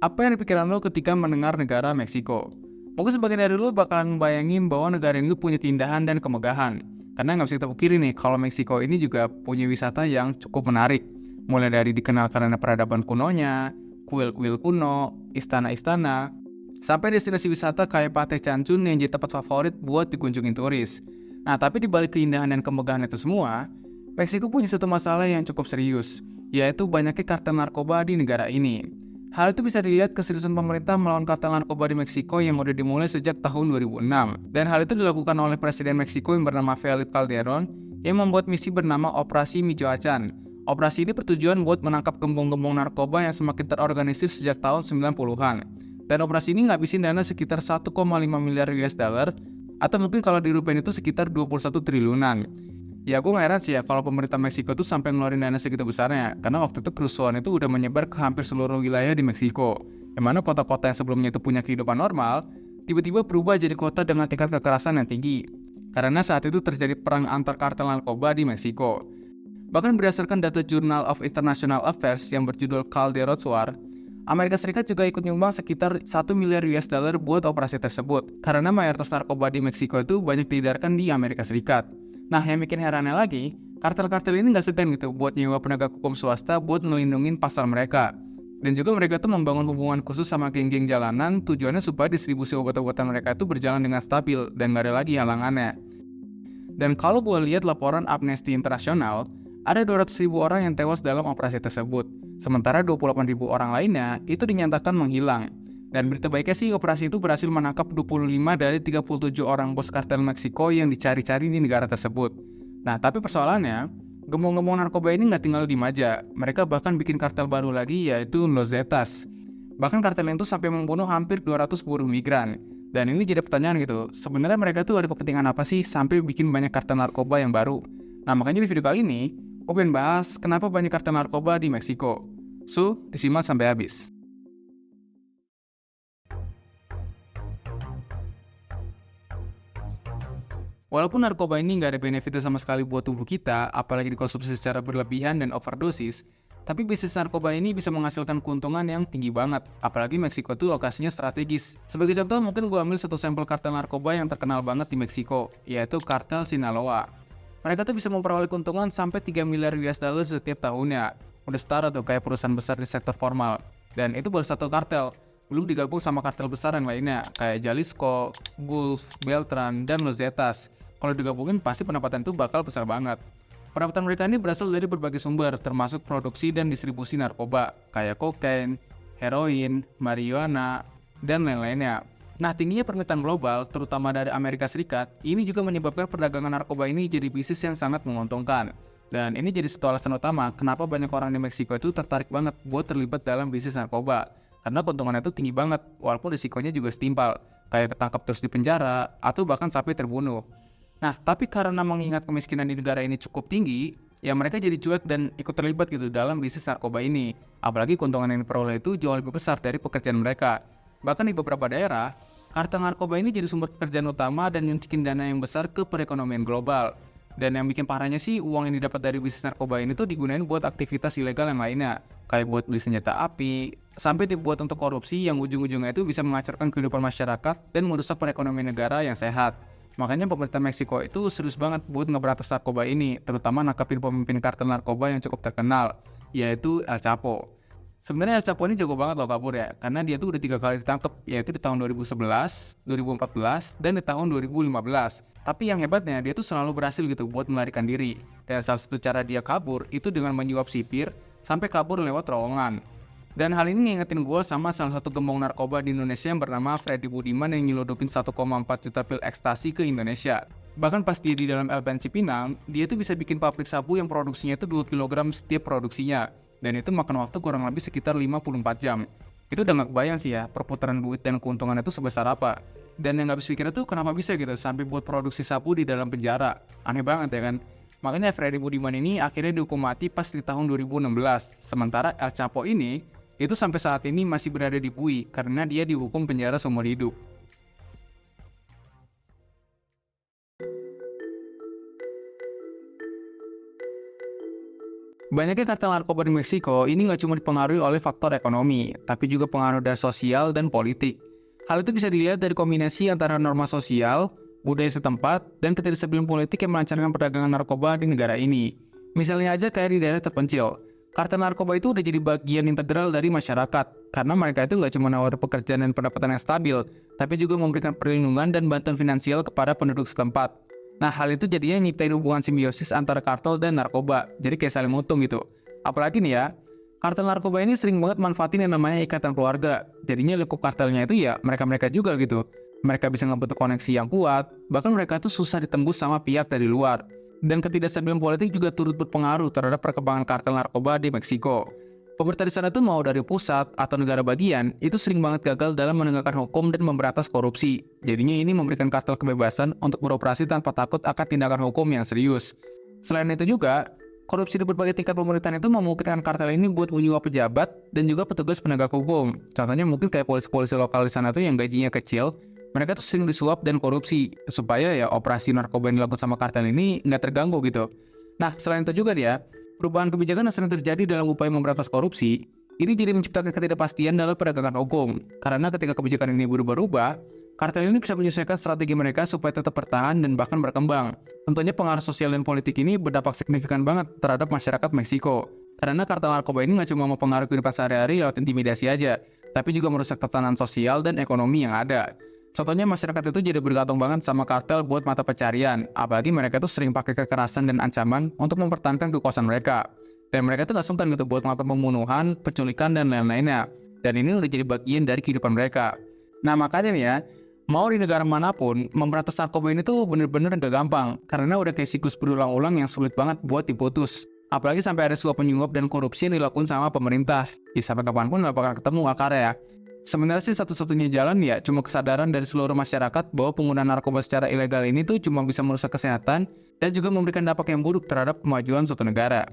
Apa yang di pikiran lo ketika mendengar negara Meksiko? Mungkin sebagian dari lo bakalan bayangin bahwa negara ini punya keindahan dan kemegahan. Karena nggak bisa kita pungkiri nih, kalau Meksiko ini juga punya wisata yang cukup menarik. Mulai dari dikenal karena peradaban kunonya, kuil-kuil kuno, istana-istana, sampai destinasi wisata kayak Pantai Cancun yang jadi tempat favorit buat dikunjungin turis. Nah, tapi di balik keindahan dan kemegahan itu semua, Meksiko punya satu masalah yang cukup serius, yaitu banyaknya kartel narkoba di negara ini. Hal itu bisa dilihat keseriusan pemerintah melawan kartel narkoba di Meksiko yang udah dimulai sejak tahun 2006. Dan hal itu dilakukan oleh Presiden Meksiko yang bernama Felipe Calderón yang membuat misi bernama Operasi Michoacán. Operasi ini bertujuan buat menangkap gembong-gembong narkoba yang semakin terorganisir sejak tahun 90-an. Dan operasi ini ngabisin dana sekitar 1,5 miliar US dollar atau mungkin kalau dirupiahin itu sekitar 21 triliunan. Ya gue gak heran sih ya kalau pemerintah Meksiko tuh sampai ngeluarin dana segitu besarnya, karena waktu itu kerusuhan itu udah menyebar ke hampir seluruh wilayah di Meksiko. Yang mana kota-kota yang sebelumnya itu punya kehidupan normal, tiba-tiba berubah jadi kota dengan tingkat kekerasan yang tinggi. Karena saat itu terjadi perang antar kartel narkoba di Meksiko. Bahkan berdasarkan data Journal of International Affairs yang berjudul Calderon's War, Amerika Serikat juga ikut nyumbang sekitar 1 miliar US dollar buat operasi tersebut. Karena mayoritas narkoba di Meksiko itu banyak diedarkan di Amerika Serikat. Nah, yang bikin herannya lagi, kartel-kartel ini nggak segan gitu buat nyewa penegak hukum swasta buat ngelindungin pasar mereka. Dan juga mereka tuh membangun hubungan khusus sama geng-geng jalanan, tujuannya supaya distribusi obat-obatan mereka itu berjalan dengan stabil dan nggak ada lagi halangannya. Dan kalau gue lihat laporan Amnesty International, ada 200.000 orang yang tewas dalam operasi tersebut. Sementara 28.000 orang lainnya itu dinyatakan menghilang. Dan berita baiknya sih operasi itu berhasil menangkap 25 dari 37 orang bos kartel Meksiko yang dicari-cari di negara tersebut. Nah, tapi persoalannya, gembong-gembong narkoba ini nggak tinggal di aja. Mereka bahkan bikin kartel baru lagi yaitu Los Zetas. Bahkan kartel itu sampai membunuh hampir 200 buruh migran. Dan ini jadi pertanyaan gitu, sebenarnya mereka tuh ada kepentingan apa sih sampai bikin banyak kartel narkoba yang baru? Nah, makanya di video kali ini, aku pengen bahas kenapa banyak kartel narkoba di Meksiko. So, disimak sampai habis. Walaupun narkoba ini nggak ada benefitnya sama sekali buat tubuh kita, apalagi dikonsumsi secara berlebihan dan overdosis, tapi bisnis narkoba ini bisa menghasilkan keuntungan yang tinggi banget, apalagi Meksiko itu lokasinya strategis. Sebagai contoh, mungkin gue ambil satu sampel kartel narkoba yang terkenal banget di Meksiko, yaitu kartel Sinaloa. Mereka tuh bisa memperoleh keuntungan sampai 3 miliar US dollar setiap tahunnya. Udah setara tuh kayak perusahaan besar di sektor formal. Dan itu baru satu kartel, belum digabung sama kartel besar yang lainnya, kayak Jalisco, Gulf, Beltran, dan Los Zetas. Kalau digabungin pasti pendapatan itu bakal besar banget. Pendapatan mereka ini berasal dari berbagai sumber, termasuk produksi dan distribusi narkoba, kayak kokain, heroin, marijuana, dan lain-lainnya. Nah, tingginya permintaan global, terutama dari Amerika Serikat, ini juga menyebabkan perdagangan narkoba ini jadi bisnis yang sangat menguntungkan. Dan ini jadi satu alasan utama kenapa banyak orang di Meksiko itu tertarik banget buat terlibat dalam bisnis narkoba. Karena keuntungannya itu tinggi banget, walaupun risikonya juga setimpal, kayak ketangkap terus di penjara, atau bahkan sampai terbunuh. Nah, tapi karena mengingat kemiskinan di negara ini cukup tinggi, ya mereka jadi cuek dan ikut terlibat gitu dalam bisnis narkoba ini. Apalagi keuntungan yang diperoleh itu jauh lebih besar dari pekerjaan mereka. Bahkan di beberapa daerah, kartel narkoba ini jadi sumber pekerjaan utama dan nyuntikin dana yang besar ke perekonomian global. Dan yang bikin parahnya sih, uang yang didapat dari bisnis narkoba ini tuh digunain buat aktivitas ilegal yang lainnya. Kayak buat beli senjata api, sampai dibuat untuk korupsi yang ujung-ujungnya itu bisa mengacaukan kehidupan masyarakat dan merusak perekonomian negara yang sehat. Makanya pemerintah Meksiko itu serius banget buat ngeberantas narkoba ini, terutama nangkepin pemimpin kartel narkoba yang cukup terkenal, yaitu El Chapo. Sebenarnya El Chapo ini jago banget loh kabur ya, karena dia tuh udah 3 kali ditangkap, yaitu di tahun 2011, 2014, dan di tahun 2015. Tapi yang hebatnya, dia tuh selalu berhasil gitu buat melarikan diri. Dan salah satu cara dia kabur itu dengan menyuap sipir, sampai kabur lewat terowongan. Dan hal ini ngingetin gue sama salah satu gembong narkoba di Indonesia yang bernama Freddy Budiman yang nyeludupin 1,4 juta pil ekstasi ke Indonesia. Bahkan pas dia di dalam LPN Cipinang, dia tuh bisa bikin pabrik sabu yang produksinya itu 2 kg setiap produksinya. Dan itu makan waktu kurang lebih sekitar 54 jam. Itu udah gak kebayang sih ya, perputaran duit dan keuntungan itu sebesar apa. Dan yang gak habis pikirnya tuh kenapa bisa gitu sampai buat produksi sabu di dalam penjara. Aneh banget ya kan. Makanya Freddy Budiman ini akhirnya dihukum mati pas di tahun 2016. Sementara El Chapo ini itu sampai saat ini masih berada di bui karena dia dihukum penjara seumur hidup. Banyaknya kartel narkoba di Meksiko ini nggak cuma dipengaruhi oleh faktor ekonomi, tapi juga pengaruh dari sosial dan politik. Hal itu bisa dilihat dari kombinasi antara norma sosial, budaya setempat, dan ketidakstabilan politik yang melancarkan perdagangan narkoba di negara ini. Misalnya aja kayak di daerah terpencil, kartel narkoba itu udah jadi bagian integral dari masyarakat, karena mereka itu nggak cuma nawar pekerjaan dan pendapatan yang stabil, tapi juga memberikan perlindungan dan bantuan finansial kepada penduduk setempat. Nah, hal itu jadinya nyiptain hubungan simbiosis antara kartel dan narkoba, jadi kayak saling untung gitu. Apalagi nih ya, kartel narkoba ini sering banget manfaatin yang namanya ikatan keluarga. Jadinya lingkup kartelnya itu ya mereka-mereka juga gitu. Mereka bisa ngebentuk koneksi yang kuat, bahkan mereka tuh susah ditembus sama pihak dari luar. Dan ketidakstabilan politik juga turut berpengaruh terhadap perkembangan kartel narkoba di Meksiko. Pemerintah di sana tuh mau dari pusat atau negara bagian, itu sering banget gagal dalam menegakkan hukum dan memberantas korupsi. Jadinya ini memberikan kartel kebebasan untuk beroperasi tanpa takut akan tindakan hukum yang serius. Selain itu juga, korupsi di berbagai tingkat pemerintahan itu memungkinkan kartel ini buat menyuap pejabat dan juga petugas penegak hukum. Contohnya mungkin kayak polisi-polisi lokal di sana tuh yang gajinya kecil, mereka tuh sering disuap dan korupsi, supaya ya operasi narkoba yang dilakukan sama kartel ini nggak terganggu gitu. Nah, selain itu juga nih ya, perubahan kebijakan yang sering terjadi dalam upaya memberantas korupsi, ini jadi menciptakan ketidakpastian dalam penegakan hukum. Karena ketika kebijakan ini berubah-ubah, kartel ini bisa menyesuaikan strategi mereka supaya tetap bertahan dan bahkan berkembang. Tentunya pengaruh sosial dan politik ini berdampak signifikan banget terhadap masyarakat Meksiko. Karena kartel narkoba ini nggak cuma mempengaruhi kehidupan sehari-hari lewat intimidasi aja, tapi juga merusak tatanan sosial dan ekonomi yang ada. Contohnya masyarakat itu jadi bergantung banget sama kartel buat mata pencarian, apalagi mereka tuh sering pakai kekerasan dan ancaman untuk mempertahankan kekuasaan mereka. Dan mereka tuh gak sungkan gitu buat melakukan pembunuhan, penculikan, dan lain-lainnya. Dan ini udah jadi bagian dari kehidupan mereka. Nah makanya nih ya, mau di negara manapun, memberantas narkoba ini tuh bener-bener gak gampang, karena udah kayak siklus berulang-ulang yang sulit banget buat diputus. Apalagi sampai ada suap penyuap dan korupsi yang dilakukan sama pemerintah. Ya sampai kapanpun gak bakal ketemu akarnya ya. Sebenarnya sih satu-satunya jalan ya cuma kesadaran dari seluruh masyarakat bahwa penggunaan narkoba secara ilegal ini tuh cuma bisa merusak kesehatan dan juga memberikan dampak yang buruk terhadap kemajuan suatu negara.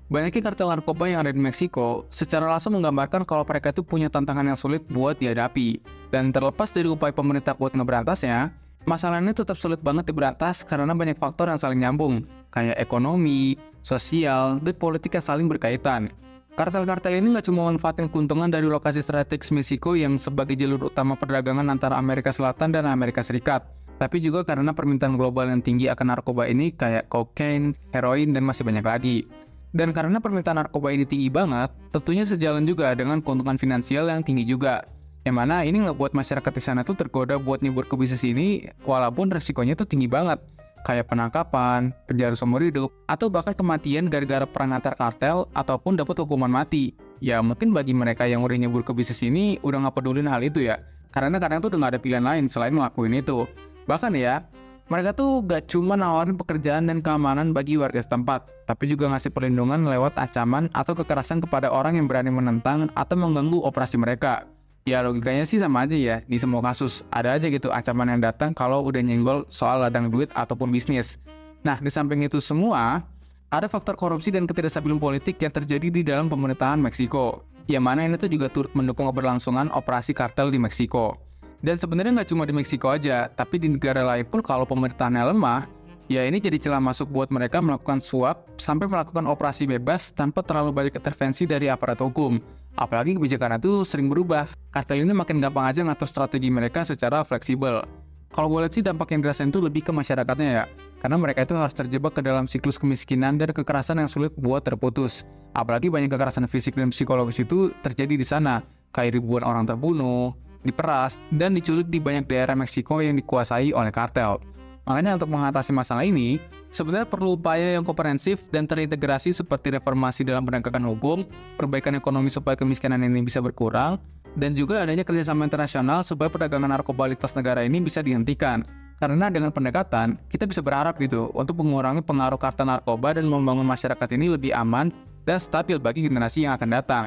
Banyaknya kartel narkoba yang ada di Meksiko secara langsung menggambarkan kalau mereka itu punya tantangan yang sulit buat dihadapi. Dan terlepas dari upaya pemerintah buat ngeberantasnya, masalah ini tetap sulit banget diberantas karena banyak faktor yang saling nyambung, kayak ekonomi, sosial, dan politik yang saling berkaitan. Kartel-kartel ini nggak cuma manfaatin keuntungan dari lokasi strategis Meksiko yang sebagai jalur utama perdagangan antara Amerika Selatan dan Amerika Serikat, tapi juga karena permintaan global yang tinggi akan narkoba ini kayak kokain, heroin, dan masih banyak lagi. Dan karena permintaan narkoba ini tinggi banget, tentunya sejalan juga dengan keuntungan finansial yang tinggi juga. Yang mana ini ngebuat masyarakat di sana tuh tergoda buat nyebur ke bisnis ini walaupun resikonya tuh tinggi banget. Kayak penangkapan, penjara seumur hidup, atau bahkan kematian gara-gara perang antar kartel ataupun dapat hukuman mati. Ya mungkin bagi mereka yang udah nyebur ke bisnis ini udah nggak pedulin hal itu ya. Karena kadang tuh udah nggak ada pilihan lain selain ngelakuin itu. Bahkan ya, mereka tuh gak cuma nawarin pekerjaan dan keamanan bagi warga setempat, tapi juga ngasih perlindungan lewat ancaman atau kekerasan kepada orang yang berani menentang atau mengganggu operasi mereka. Ya logikanya sih sama aja ya, di semua kasus ada aja gitu ancaman yang datang kalau udah nyenggol soal ladang duit ataupun bisnis. Nah, di samping itu semua, ada faktor korupsi dan ketidakstabilan politik yang terjadi di dalam pemerintahan Meksiko. Yang mana ini tuh juga turut mendukung keberlangsungan operasi kartel di Meksiko. Dan sebenarnya nggak cuma di Meksiko aja, tapi di negara lain pun kalau pemerintahannya lemah, ya ini jadi celah masuk buat mereka melakukan suap sampai melakukan operasi bebas tanpa terlalu banyak intervensi dari aparat hukum. Apalagi kebijakan itu sering berubah. Kartel ini makin gampang aja ngatur strategi mereka secara fleksibel. Kalau gue lihat sih dampak yang dirasain itu lebih ke masyarakatnya ya. Karena mereka itu harus terjebak ke dalam siklus kemiskinan dan kekerasan yang sulit buat terputus. Apalagi banyak kekerasan fisik dan psikologis itu terjadi di sana. Kayak ribuan orang terbunuh, diperas, dan diculik di banyak daerah Meksiko yang dikuasai oleh kartel. Makanya untuk mengatasi masalah ini, sebenarnya perlu upaya yang komprehensif dan terintegrasi seperti reformasi dalam penegakan hukum, perbaikan ekonomi supaya kemiskinan ini bisa berkurang, dan juga adanya kerjasama internasional supaya perdagangan narkoba lintas negara ini bisa dihentikan. Karena dengan pendekatan, kita bisa berharap gitu untuk mengurangi pengaruh kartel narkoba dan membangun masyarakat ini lebih aman dan stabil bagi generasi yang akan datang.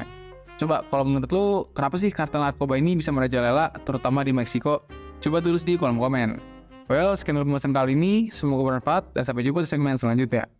Coba kalau menurut lo, kenapa sih kartel narkoba ini bisa merajalela, terutama di Meksiko? Coba tulis di kolom komen. Well, sekian dulu pembahasan kali ini, semoga bermanfaat dan sampai jumpa di segmen selanjutnya.